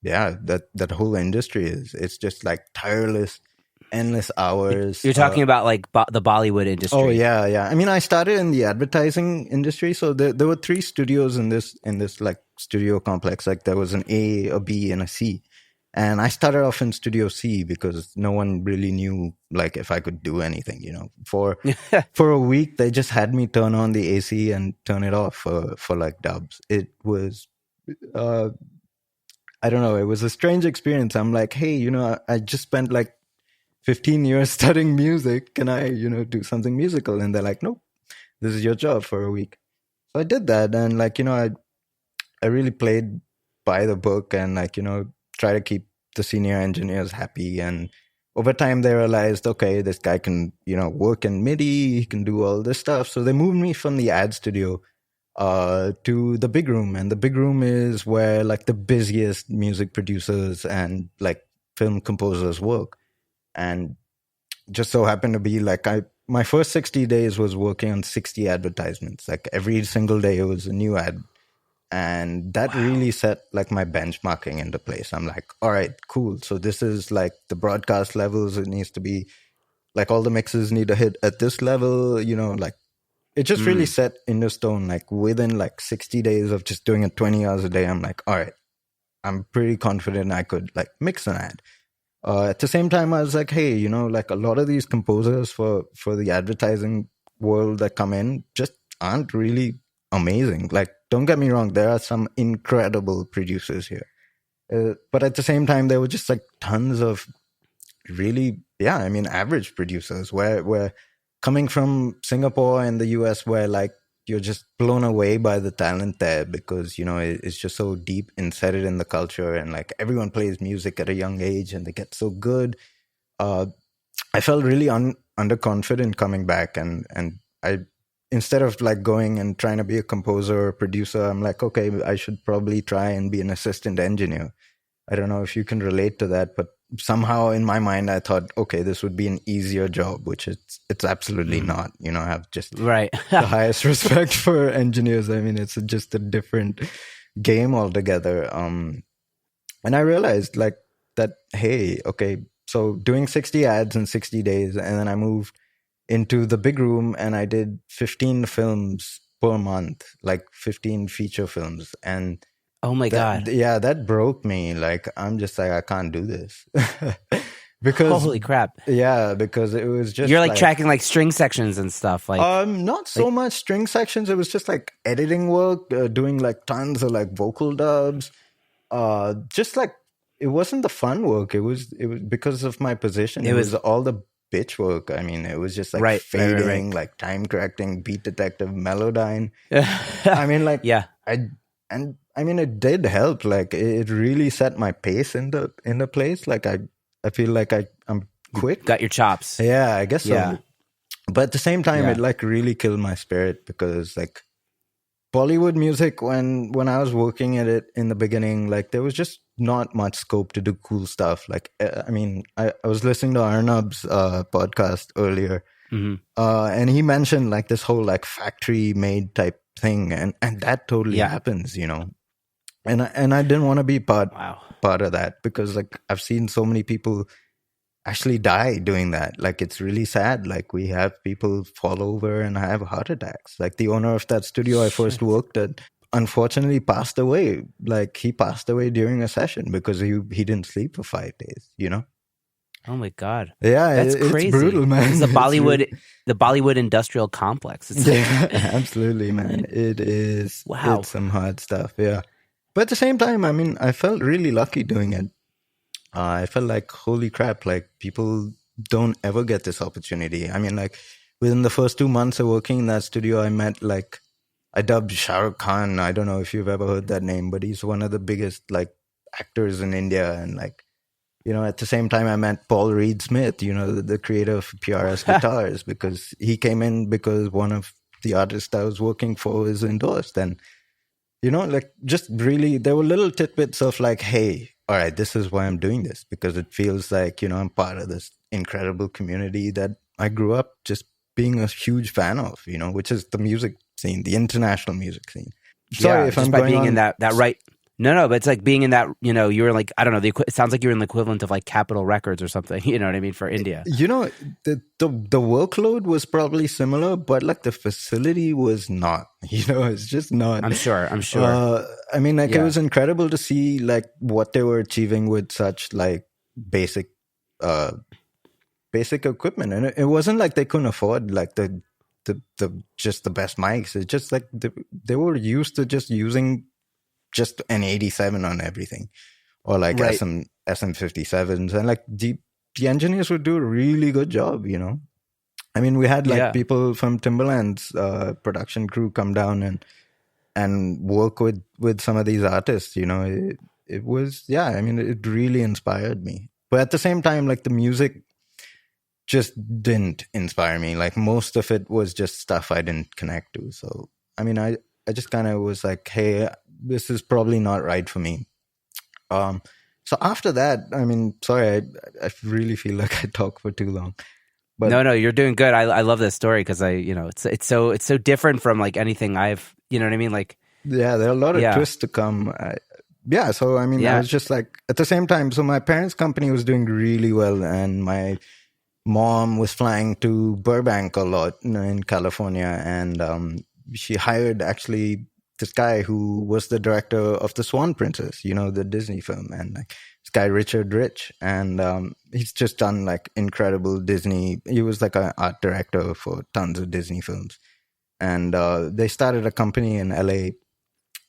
yeah, that whole industry it's just like tireless, endless hours. You're talking about like the Bollywood industry. Oh yeah. I mean, I started in the advertising industry, so there were 3 studios in this like studio complex. Like there was an A, a B, and a C, and I started off in Studio C because no one really knew like if I could do anything. For a week, they just had me turn on the AC and turn it off for like dubs. It was I don't know. It was a strange experience. I'm like, hey, I just spent like 15 years studying music. Can I, do something musical? And they're like, nope, this is your job for a week. So I did that. And like, I really played by the book and like, try to keep the senior engineers happy. And over time they realized, okay, this guy can, work in MIDI. He can do all this stuff. So they moved me from the ad studio to the big room. And the big room is where like the busiest music producers and like film composers work. And just so happened to be like my first 60 days was working on 60 advertisements. Like every single day it was a new ad. And that really set like my benchmarking into place. I'm like, all right, cool. So this is like the broadcast levels. It needs to be like all the mixes need to hit at this level, like it just really set into stone. Like within like 60 days of just doing it 20 hours a day, I'm like, all right, I'm pretty confident I could like mix an ad. At the same time, I was like, hey, like a lot of these composers for the advertising world that come in just aren't really amazing. Like, don't get me wrong, there are some incredible producers here. But at the same time, there were just like tons of really, average producers where coming from Singapore and the US, where like you're just blown away by the talent there because, it's just so deep embedded in the culture and like everyone plays music at a young age and they get so good. I felt really underconfident coming back and I, instead of like going and trying to be a composer or producer, I'm like, okay, I should probably try and be an assistant engineer. I don't know if you can relate to that, but somehow in my mind, I thought, okay, this would be an easier job, which it's absolutely not. I have just the highest respect for engineers. I mean, it's just a different game altogether. And I realized like that, hey, okay, so doing 60 ads in 60 days, and then I moved into the big room and I did 15 films per month, like 15 feature films. And oh my God. Yeah, that broke me. Like, I'm just like, I can't do this. Because holy crap. Yeah, because it was just you're like tracking like string sections and stuff. Like not so much string sections. It was just like editing work, doing like tons of like vocal dubs. Just like it wasn't the fun work. It was because of my position. It was all the bitch work. I mean, it was just like fading, like time correcting, beat detective, melodyne. I mean, like I mean, it did help. Like, it really set my pace into place. Like, I feel like I'm quick. Got your chops. Yeah, I guess so. But at the same time, it like really killed my spirit because like Bollywood music, when I was working at it in the beginning, like there was just not much scope to do cool stuff. Like, I mean, I was listening to Arnab's podcast earlier, and he mentioned like this whole like factory made type thing, and that totally happens, And I didn't want to be part of that because like I've seen so many people actually die doing that. Like it's really sad. Like we have people fall over and have heart attacks. Like the owner of that studio I first worked at unfortunately passed away. Like he passed away during a session because he didn't sleep for 5 days, Oh my God. Yeah, that's crazy. It's brutal, man. It's the Bollywood industrial complex. It's absolutely, man. It is. Wow. It's some hard stuff. Yeah. But at the same time, I mean, I felt really lucky doing it. I felt like, holy crap, like people don't ever get this opportunity. I mean, like within the first 2 months of working in that studio, I dubbed Shah Rukh Khan. I don't know if you've ever heard that name, but he's one of the biggest like actors in India. And like, at the same time, I met Paul Reed Smith, the creator of PRS Guitars, because he came in because one of the artists I was working for was endorsed. And like just really, there were little tidbits of like, hey, all right, this is why I'm doing this, because it feels like, I'm part of this incredible community that I grew up just being a huge fan of, which is the music scene, the international music scene. Sorry if I'm by going being on, in that right. No, but it's like being in that, you were like, I don't know, it sounds like you're in the equivalent of like Capitol Records or something, you know what I mean, for India. You know, the workload was probably similar, but like the facility was not. It's just not. I'm sure. I mean, like it Yeah. was incredible to see like what they were achieving with such like basic, uh, basic equipment, and it wasn't like they couldn't afford like the just the best mics. It's just like they were used to just using just an 87 on everything, or like Right. SM57s, and like the engineers would do a really good job. I mean, we had like Yeah. people from Timberland's production crew come down and work with some of these artists. It was, yeah, I mean, it really inspired me, but at the same time, like the music just didn't inspire me. Like most of it was just stuff I didn't connect to. So I mean, I just kind of was like, hey, this is probably not right for me. um so after that, I mean, sorry, I really feel like I talk for too long, but No, you're doing good. I love this story because it's so different from like anything I've, you know what I mean? Like, yeah, there are a lot of yeah. twists to come. Yeah, so I mean, I Yeah. was just like, at the same time, so my parents' company was doing really well, and my mom was flying to Burbank a lot, in California, and she hired actually this guy who was the director of the Swan Princess, the Disney film, and like this guy Richard Rich, and he's just done like incredible Disney. He was like an art director for tons of Disney films, and they started a company in LA,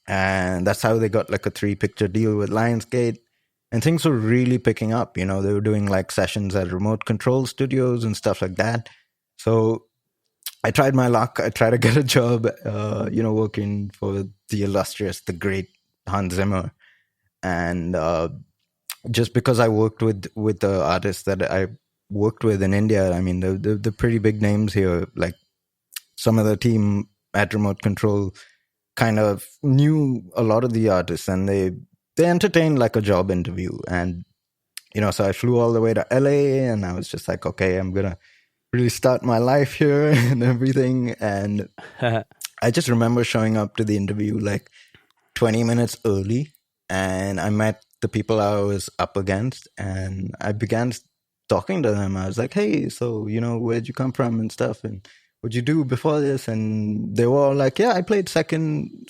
and that's how they got like a 3-picture deal with Lionsgate. And things were really picking up. They were doing like sessions at remote control studios and stuff like that. So I tried my luck. I tried to get a job, working for the illustrious, the great Hans Zimmer. And just because I worked with the artists that I worked with in India, I mean, the pretty big names here, like some of the team at remote control kind of knew a lot of the artists, and they entertained like a job interview. And so I flew all the way to LA, and I was just like, okay, I'm gonna really start my life here and everything. And I just remember showing up to the interview like 20 minutes early, and I met the people I was up against, and I began talking to them. I was like, hey, so, where'd you come from and stuff, and what'd you do before this? And they were all like, yeah, I played second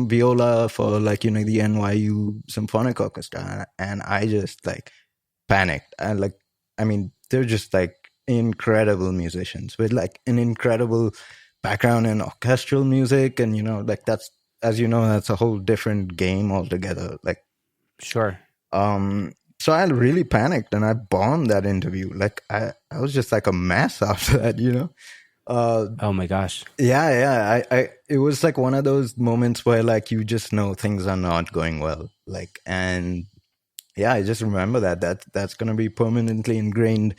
viola for like, the NYU Symphonic Orchestra. And I just like panicked. And like, I mean, they're just like incredible musicians with like an incredible background in orchestral music. And, like that's, as you know, that's a whole different game altogether. Like, Sure. so I really panicked and I bombed that interview. Like I was just like a mess after that. Oh my gosh. Yeah. It was like one of those moments where like you just know things are not going well. Like, and yeah, I just remember that's gonna be permanently ingrained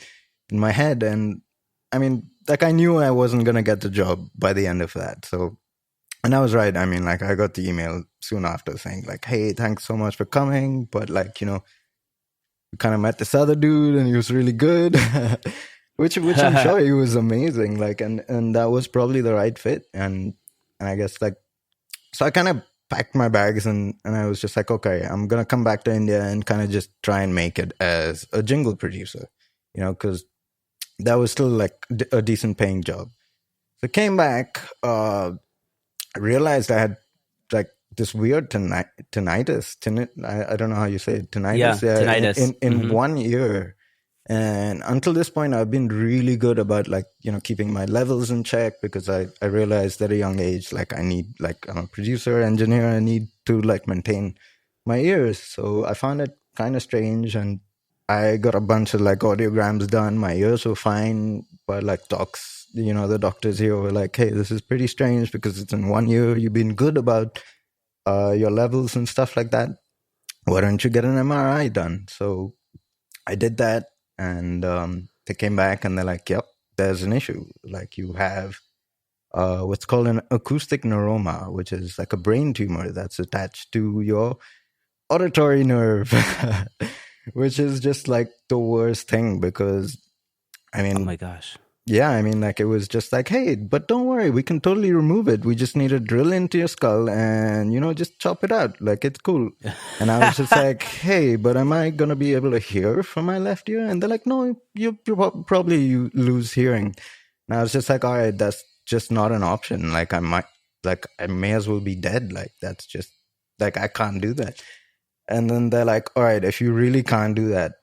in my head. And I mean, like I knew I wasn't gonna get the job by the end of that. So, and I was right. I mean, like I got the email soon after saying like, hey, thanks so much for coming, but like, we kind of met this other dude and he was really good. which I'm sure he was amazing. Like, and that was probably the right fit. And I guess like, so I kind of packed my bags, and I was just like, okay, I'm gonna come back to India and kind of just try and make it as a jingle producer, because that was still like a decent paying job. So I came back, I realized I had like this weird tinnitus. I don't know how you say it. Yeah. Tinnitus. Tinnitus. In 1 year. And until this point, I've been really good about like, keeping my levels in check, because I realized at a young age, like I need, like I'm a producer, engineer, I need to like maintain my ears. So I found it kind of strange, and I got a bunch of like audiograms done. My ears were fine, but like the doctors here were like, hey, this is pretty strange because it's in 1 year. You've been good about your levels and stuff like that. Why don't you get an MRI done? So I did that, and they came back and they're like, yep, there's an issue. Like you have what's called an acoustic neuroma, which is like a brain tumor that's attached to your auditory nerve, which is just like the worst thing, because I Oh mean, my gosh. yeah, I mean, like, it was just like, hey, but don't worry, we can totally remove it. We just need to drill into your skull and, just chop it out. Like, it's cool. And I was just like, hey, but am I going to be able to hear from my left ear? And they're like, no, probably you lose hearing. And I was just like, all right, that's just not an option. Like, I may as well be dead. Like, that's just, like, I can't do that. And then they're like, all right, if you really can't do that,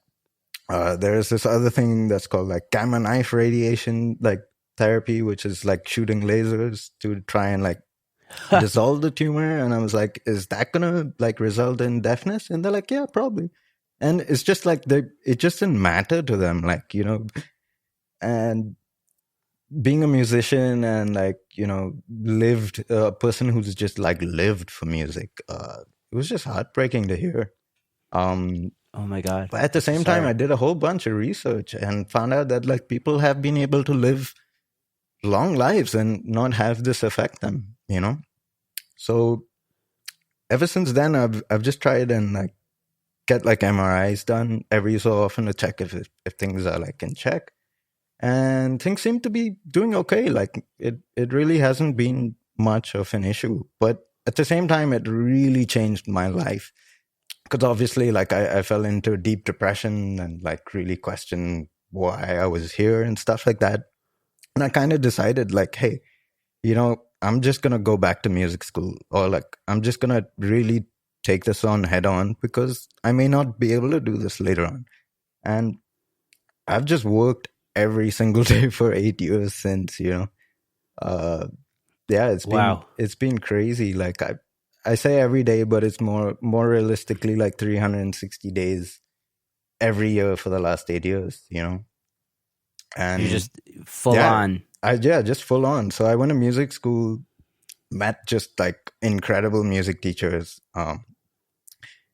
there's this other thing that's called like gamma knife radiation, like therapy, which is like shooting lasers to try and like dissolve the tumor. And I was like, is that gonna like result in deafness? And they're like, yeah, probably. And it's just like it just didn't matter to them, like, and being a musician and like, lived a person who's just like lived for music, it was just heartbreaking to hear. Oh my God. But at the same time, I did a whole bunch of research and found out that like people have been able to live long lives and not have this affect them, So ever since then, I've just tried and like get like MRIs done every so often to check if things are like in check, and things seem to be doing okay. Like it really hasn't been much of an issue, but at the same time, it really changed my life. Because obviously, like I fell into deep depression and like really questioned why I was here and stuff like that. And I kind of decided like, hey, I'm just going to go back to music school, or like, I'm just going to really take this on head on because I may not be able to do this later on. And I've just worked every single day for 8 years since, yeah, it's been crazy. Like I say every day, but it's more realistically like 360 days every year for the last 8 years, And you're just full on. Just full on. So I went to music school, met just like incredible music teachers.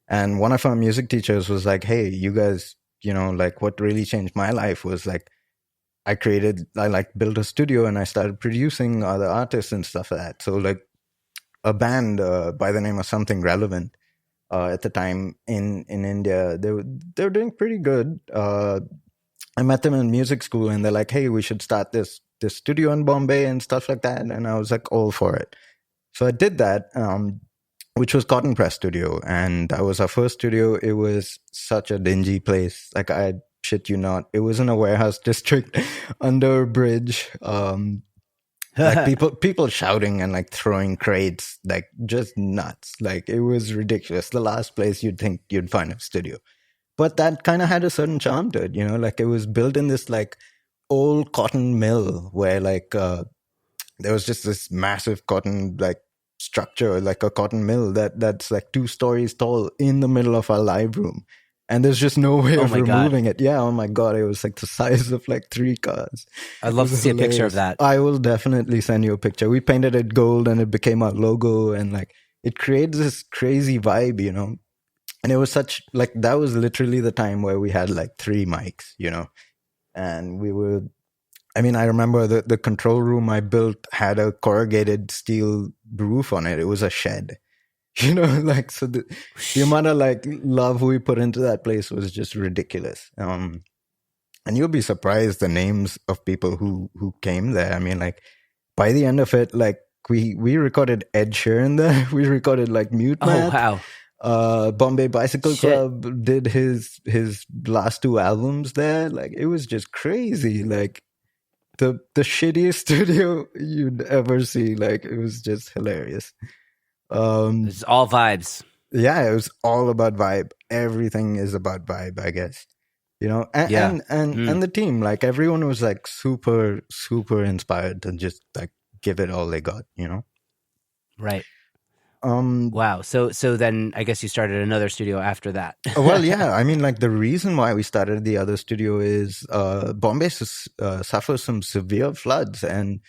And one of our music teachers was like, hey, you guys, like what really changed my life was like, I built a studio and I started producing other artists and stuff like that. So like a band by the name of Something Relevant at the time in India, they were doing pretty good. I met them in music school and they're like, hey, we should start this studio in Bombay and stuff like that. And I was like, all for it. So I did that, which was Cotton Press Studio. And that was our first studio. It was such a dingy place. Like, I shit you not. It was in a warehouse district under a bridge. Like people shouting and like throwing crates, like just nuts. Like, it was ridiculous. The last place you'd think you'd find a studio. But that kind of had a certain charm to it, like it was built in this like old cotton mill where like there was just this massive cotton like structure, like a cotton mill that's like 2 stories tall in the middle of our live room. And there's just no way of removing it. Yeah, oh my God, it was like the size of like 3 cars. I'd love to see hilarious. A picture of that. I will definitely send you a picture. We painted it gold and it became our logo, and like it creates this crazy vibe, And it was such like, that was literally the time where we had like 3 mics, and we were, I mean, I remember the control room I built had a corrugated steel roof on it. It was a shed, like, so the amount of like love we put into that place was just ridiculous. And you'll be surprised the names of people who came there. I mean, like by the end of it, like we recorded Ed Sheeran there. We recorded like Mute Man. Oh, wow. Bombay Bicycle Club did his last 2 albums there. Like, it was just crazy. Like the shittiest studio you'd ever see. Like, it was just hilarious. It's all vibes. Yeah, it was all about vibe. Everything is about vibe, I guess. And and the team, like everyone was like super, super inspired to just like give it all they got, Right. Wow. So then I guess you started another studio after that. Well, yeah. I mean, like the reason why we started the other studio is Bombay suffers some severe floods, and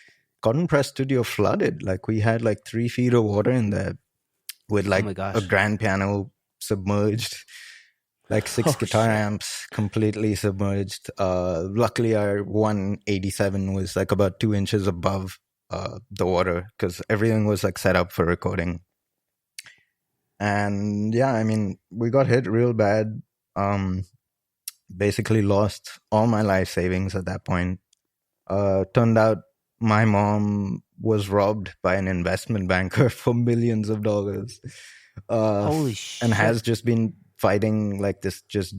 Cotton Press Studio flooded. Like, we had like 3 feet of water in there with like a grand piano submerged, like 6 guitar amps completely submerged. Luckily, our 187 was like about 2 inches above the water because everything was like set up for recording. And yeah, I mean, we got hit real bad. Basically lost all my life savings at that point. Turned out my mom was robbed by an investment banker for millions of dollars, Holy and shit. has just been fighting like this just